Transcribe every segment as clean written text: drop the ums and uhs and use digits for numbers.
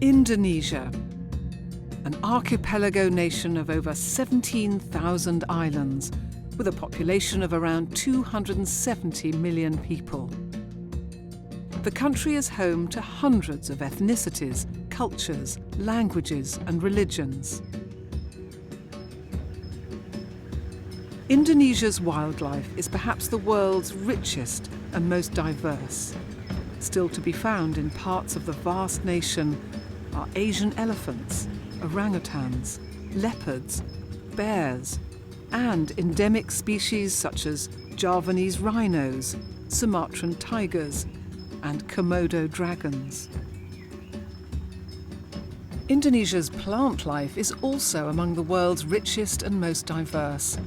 Indonesia, an archipelago nation of over 17,000 islands, with a population of around 270 million people. The country is home to hundreds of ethnicities, cultures, languages and religions. Indonesia's wildlife is perhaps the world's richest and most diverse. Still to be found in parts of the vast nation are Asian elephants, orangutans, leopards, bears, and endemic species such as Javanese rhinos, Sumatran tigers, and Komodo dragons. Indonesia's plant life is also among the world's richest and most diverse.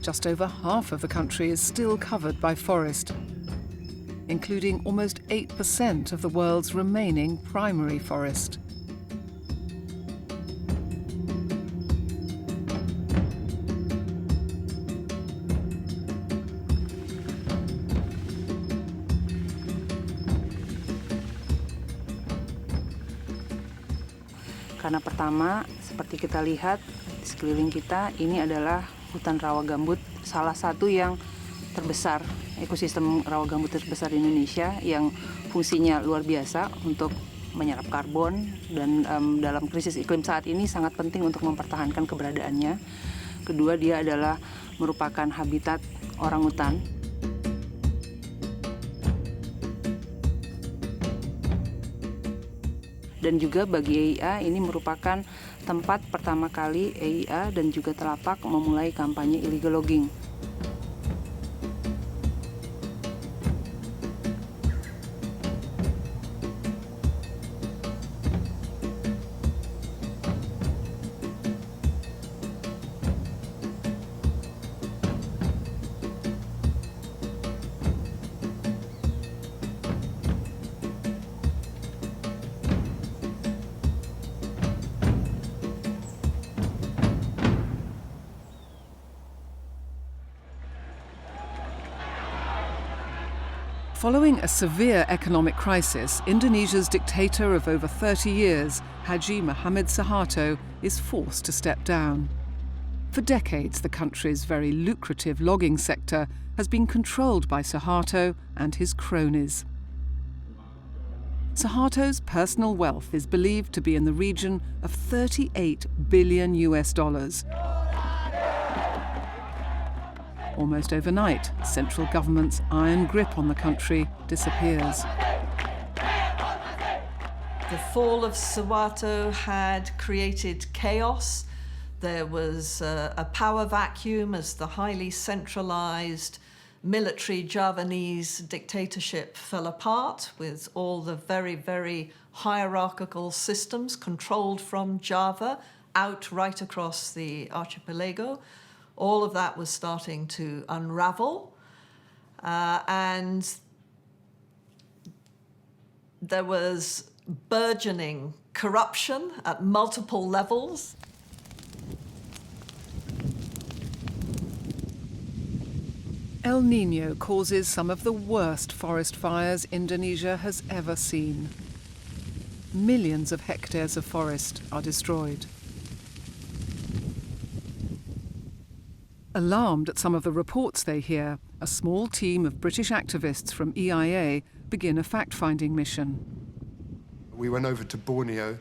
Just over half of the country is still covered by forest, including almost 8% of the world's remaining primary forest. Karena pertama, seperti kita lihat di sekeliling kita, ini adalah hutan rawa gambut, salah satu yang terbesar, ekosistem rawa gambut terbesar di Indonesia, yang fungsinya luar biasa untuk menyerap karbon dan dalam krisis iklim saat ini sangat penting untuk mempertahankan keberadaannya. Kedua, dia adalah merupakan habitat orangutan. Dan juga bagi EIA ini merupakan tempat pertama kali EIA dan juga Telapak memulai kampanye illegal logging. Following a severe economic crisis, Indonesia's dictator of over 30 years, Haji Muhammad Suharto, is forced to step down. For decades, the country's very lucrative logging sector has been controlled by Suharto and his cronies. Suharto's personal wealth is believed to be in the region of $38 billion. Almost overnight, central government's iron grip on the country disappears. The fall of Suharto had created chaos. There was a power vacuum as the highly centralized military Javanese dictatorship fell apart, with all the very, very hierarchical systems controlled from Java out right across the archipelago. All of that was starting to unravel, and there was burgeoning corruption at multiple levels. El Niño causes some of the worst forest fires Indonesia has ever seen. Millions of hectares of forest are destroyed. Alarmed at some of the reports they hear, a small team of British activists from EIA begin a fact-finding mission. We went over to Borneo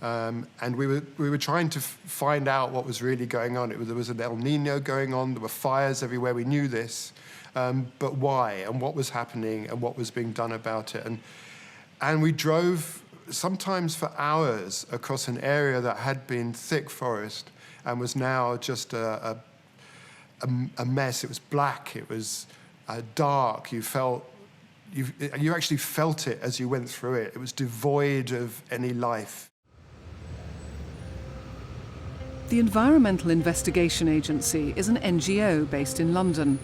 and we were trying to find out what was really going on. There was an El Niño going on, there were fires everywhere, we knew this, but why and what was happening and what was being done about it. And we drove sometimes for hours across an area that had been thick forest and was now just a mess. It was black, it was dark, you actually felt it as you went through it. It was devoid of any life. The Environmental Investigation Agency is an NGO based in London.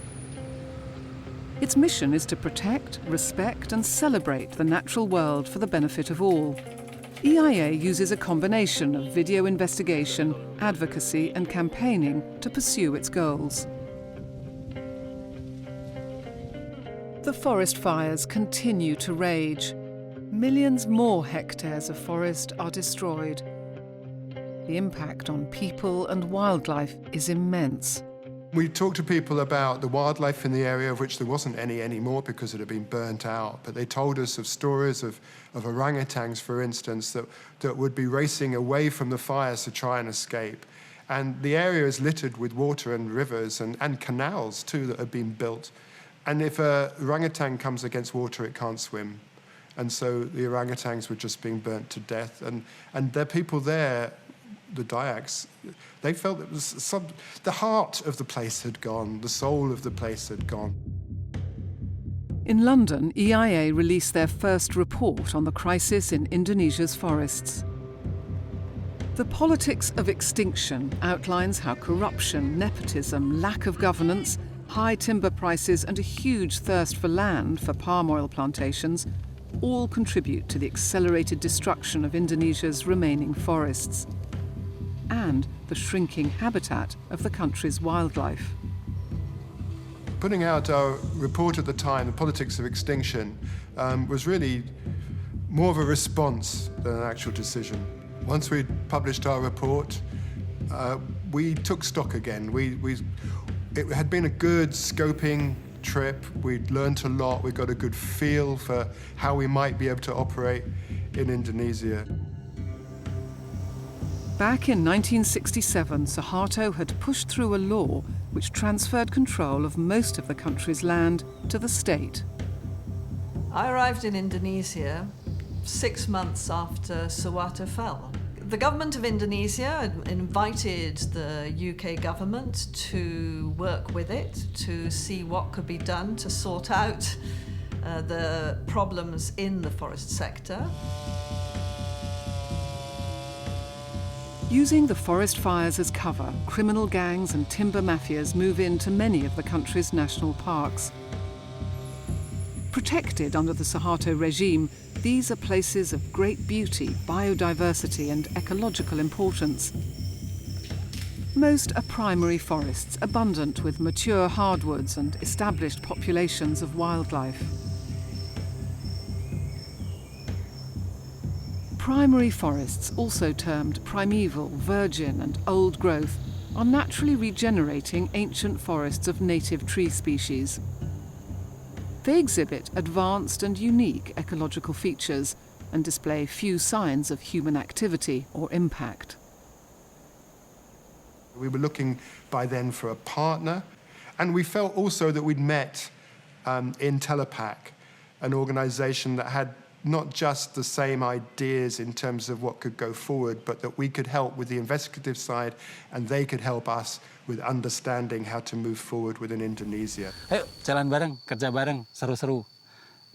Its mission is to protect, respect and celebrate the natural world for the benefit of all. EIA uses a combination of video investigation, advocacy and campaigning to pursue its goals. The forest fires continue to rage. millions more hectares of forest are destroyed. The impact on people and wildlife is immense. We talked to people about the wildlife in the area, of which there wasn't any anymore because it had been burnt out. But they told us of stories of orangutans, for instance, that would be racing away from the fires to try and escape. And the area is littered with water and rivers and canals, too, that have been built. And if a orangutan comes against water, it can't swim. And so the orangutans were just being burnt to death. And the people there, the Dayaks, they felt it was the heart of the place had gone, the soul of the place had gone. In London, EIA released their first report on the crisis in Indonesia's forests. The Politics of Extinction outlines how corruption, nepotism, lack of governance, high timber prices and a huge thirst for land for palm oil plantations all contribute to the accelerated destruction of Indonesia's remaining forests and the shrinking habitat of the country's wildlife. Putting out our report at the time, The Politics of Extinction, was really more of a response than an actual decision. Once we'd published our report, we took stock again. It had been a good scoping trip. We'd learnt a lot. We got a good feel for how we might be able to operate in Indonesia. Back in 1967, Suharto had pushed through a law which transferred control of most of the country's land to the state. I arrived in Indonesia 6 months after Suharto fell. The government of Indonesia invited the UK government to work with it, to see what could be done to sort out the problems in the forest sector. Using the forest fires as cover, criminal gangs and timber mafias move into many of the country's national parks. Protected under the Suharto regime, these are places of great beauty, biodiversity and ecological importance. Most are primary forests, abundant with mature hardwoods and established populations of wildlife. Primary forests, also termed primeval, virgin and old growth, are naturally regenerating ancient forests of native tree species. They exhibit advanced and unique ecological features and display few signs of human activity or impact. We were looking by then for a partner, and we felt also that we'd met in Telapak, an organisation that had not just the same ideas in terms of what could go forward, but that we could help with the investigative side and they could help us with understanding how to move forward within Indonesia. Ayo jalan bareng, kerja bareng, seru-seru.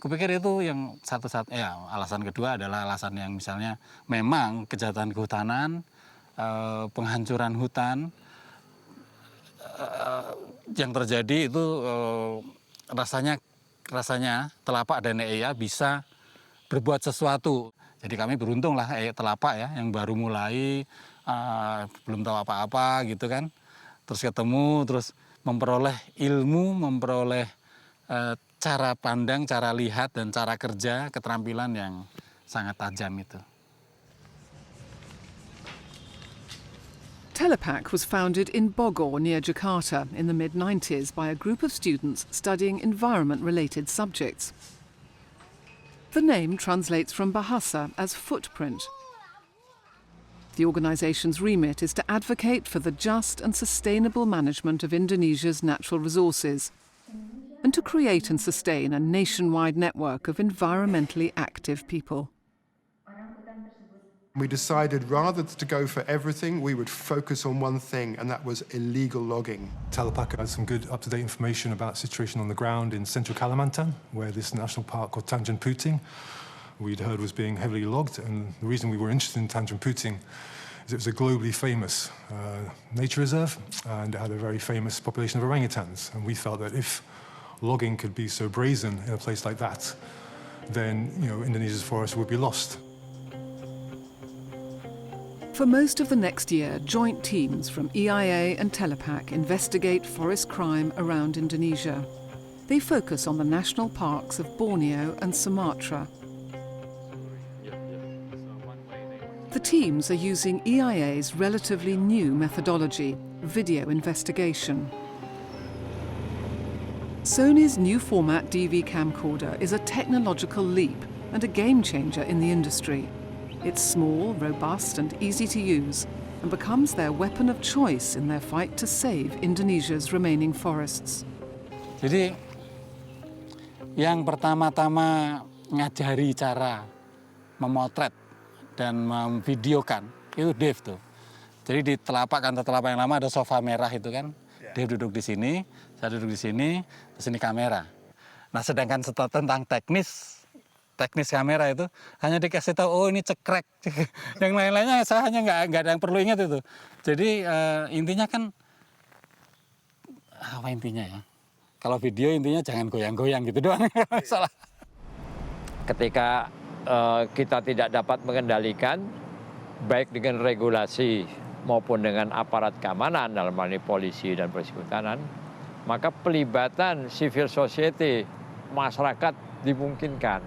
Kupikir itu yang satu-satunya. Alasan kedua adalah alasan yang misalnya memang kejahatan kehutanan, penghancuran hutan, yang terjadi itu rasanya Telapak dan EIA bisa berbuat sesuatu. Jadi kami beruntung lah Telapak ya, yang baru mulai, belum tahu apa-apa gitu kan. Terus ketemu, terus memperoleh ilmu, memperoleh cara pandang, cara lihat, dan cara kerja, keterampilan yang sangat tajam itu. Telapak was founded in Bogor near Jakarta in the mid-90s by a group of students studying environment-related subjects. The name translates from Bahasa as footprint. The organisation's remit is to advocate for the just and sustainable management of Indonesia's natural resources and to create and sustain a nationwide network of environmentally active people. We decided rather to go for everything, we would focus on one thing, and that was illegal logging. Telapak had some good up-to-date information about the situation on the ground in central Kalimantan, where this national park called Tanjung Puting, we'd heard was being heavily logged. And the reason we were interested in Tanjung Puting is it was a globally famous nature reserve, and it had a very famous population of orangutans. And we felt that if logging could be so brazen in a place like that, then Indonesia's forests would be lost. For most of the next year, joint teams from EIA and Telapak investigate forest crime around Indonesia. They focus on the national parks of Borneo and Sumatra. The teams are using EIA's relatively new methodology, video investigation. Sony's new format DV camcorder is a technological leap and a game changer in the industry. It's small, robust and easy to use, and becomes their weapon of choice in their fight to save Indonesia's remaining forests. Jadi yang pertama-tama ngajari cara memotret dan memvideokan itu Dave tuh. Jadi di telapak kantor telapak yang lama ada sofa merah itu kan. Dave duduk di sini, saya duduk di sini, terus ini kamera. Nah, sedangkan tentang teknis kamera itu hanya dikasih tahu, oh ini cekrek. Yang lain-lainnya saya hanya nggak ada yang perlu ingat itu. Jadi intinya kan apa intinya ya? Kalau video intinya jangan goyang-goyang gitu doang. Salah. Ketika kita tidak dapat mengendalikan baik dengan regulasi maupun dengan aparat keamanan dalam hal ini polisi dan polisi hutanan, maka pelibatan civil society masyarakat dimungkinkan.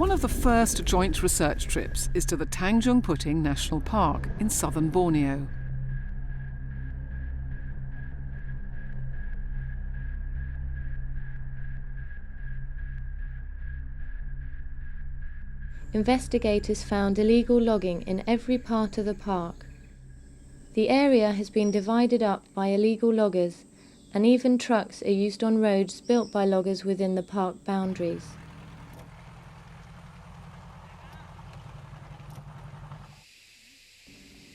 One of the first joint research trips is to the Tanjung Puting National Park in southern Borneo. Investigators found illegal logging in every part of the park. The area has been divided up by illegal loggers, and even trucks are used on roads built by loggers within the park boundaries.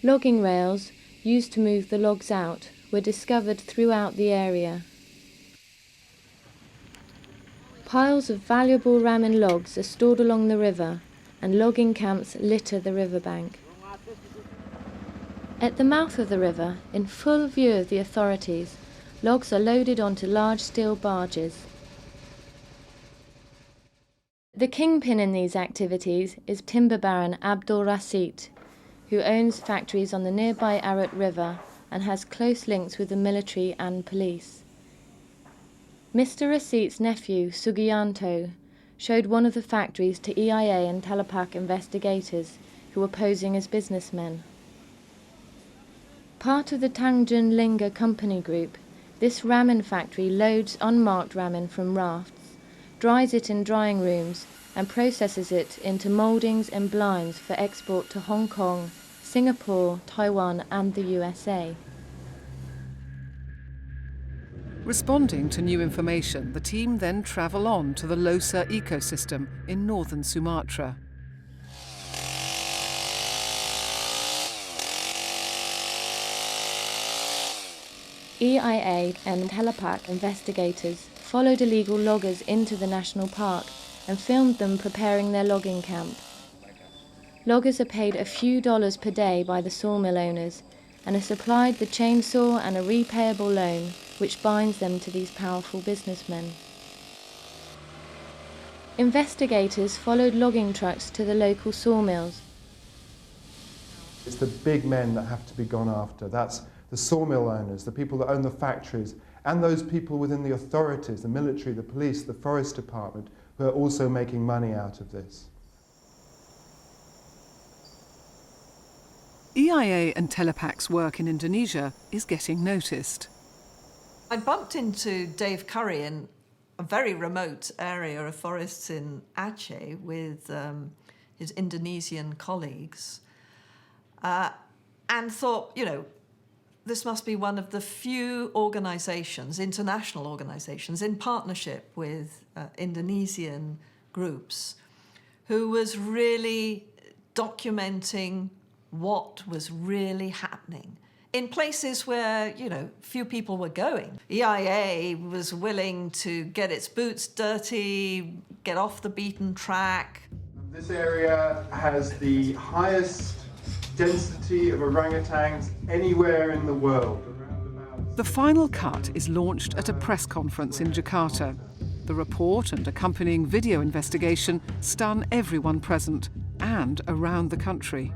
Logging rails, used to move the logs out, were discovered throughout the area. Piles of valuable ramen logs are stored along the river, and logging camps litter the riverbank. At the mouth of the river, in full view of the authorities, logs are loaded onto large steel barges. The kingpin in these activities is timber baron Abdul Rasid, who owns factories on the nearby Arut River and has close links with the military and police. Mr. Rasid's nephew, Sugianto, showed one of the factories to EIA and Telapak investigators who were posing as businessmen. Part of the Tanjung Lingga Company Group, this ramen factory loads unmarked ramen from rafts, dries it in drying rooms and processes it into mouldings and blinds for export to Hong Kong, Singapore, Taiwan and the USA. Responding to new information, the team then travel on to the Losa ecosystem in northern Sumatra. EIA and Telapak investigators followed illegal loggers into the national park and filmed them preparing their logging camp. Loggers are paid a few dollars per day by the sawmill owners and are supplied the chainsaw and a repayable loan which binds them to these powerful businessmen. Investigators followed logging trucks to the local sawmills. It's the big men that have to be gone after. That's the sawmill owners, the people that own the factories, and those people within the authorities, the military, the police, the forest department, who are also making money out of this. EIA and Telepak's work in Indonesia is getting noticed. I bumped into Dave Curry in a very remote area of forests in Aceh with his Indonesian colleagues and thought, you know, this must be one of the few organizations, international organizations, in partnership with Indonesian groups who was really documenting what was really happening in places where, you know, few people were going. EIA was willing to get its boots dirty, get off the beaten track. This area has the highest density of orangutans anywhere in the world. The final cut is launched at a press conference in Jakarta. The report and accompanying video investigation stun everyone present and around the country.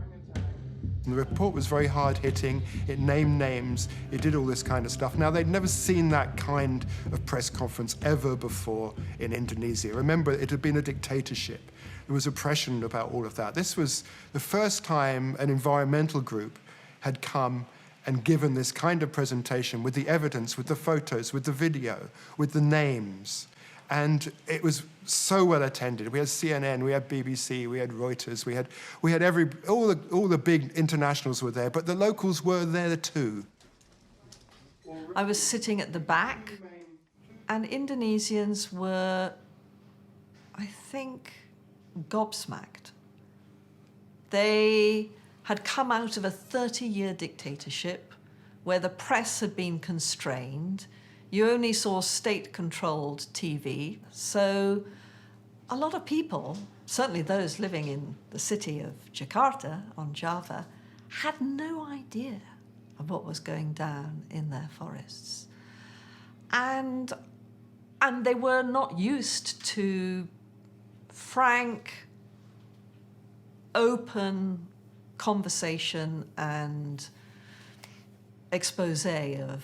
And the report was very hard-hitting, it named names, it did all this kind of stuff. Now, they'd never seen that kind of press conference ever before in Indonesia. Remember, it had been a dictatorship. there was oppression about all of that. This was the first time an environmental group had come and given this kind of presentation with the evidence, with the photos, with the video, with the names. And it was so well attended. We had CNN, we had BBC, we had Reuters, we had all the big internationals were there, but the locals were there too. I was sitting at the back, and Indonesians were, I think, gobsmacked. They had come out of a 30-year dictatorship where the press had been constrained. You only saw state-controlled TV. So a lot of people, certainly those living in the city of Jakarta on Java, had no idea of what was going down in their forests. And they were not used to frank, open conversation and expose of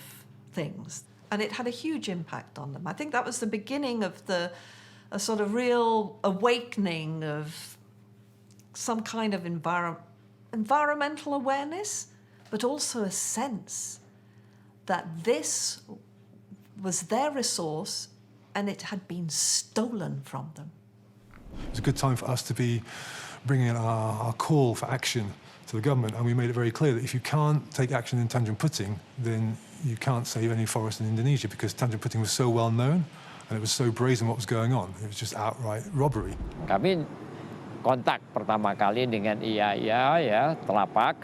things. And it had a huge impact on them. I think that was the beginning of a sort of real awakening of some kind of environmental awareness, but also a sense that this was their resource and it had been stolen from them. It was a good time for us to be bringing in our call for action to the government, and we made it very clear that if you can't take action in Tanjung Puting, then you can't save any forest in Indonesia, because Tanjung Puting was so well known and it was so brazen what was going on. It was just outright robbery. Kami kontak pertama kali dengan IAIA ya, Telapak,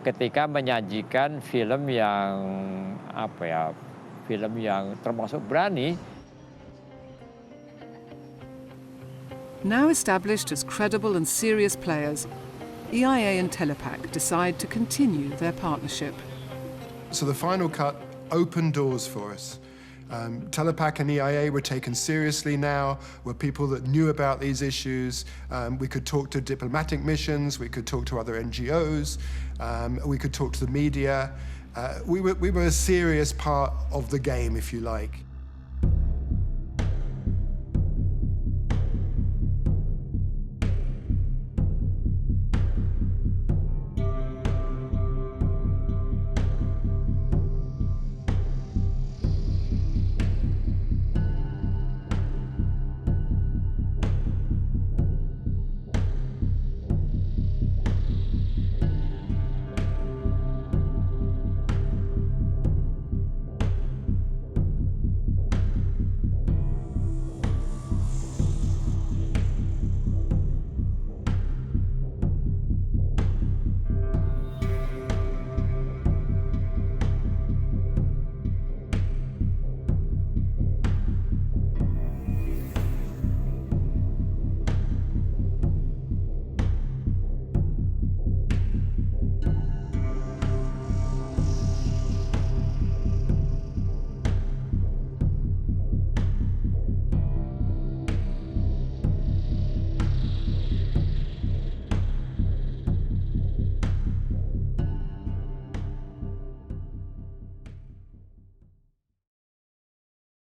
ketika menyajikan film yang film yang termasuk berani. Now established as credible and serious players, EIA and Telapak decide to continue their partnership. So the final cut opened doors for us. Telapak and EIA were taken seriously now, were people that knew about these issues. We could talk to diplomatic missions, we could talk to other NGOs, we could talk to the media. We were a serious part of the game, if you like.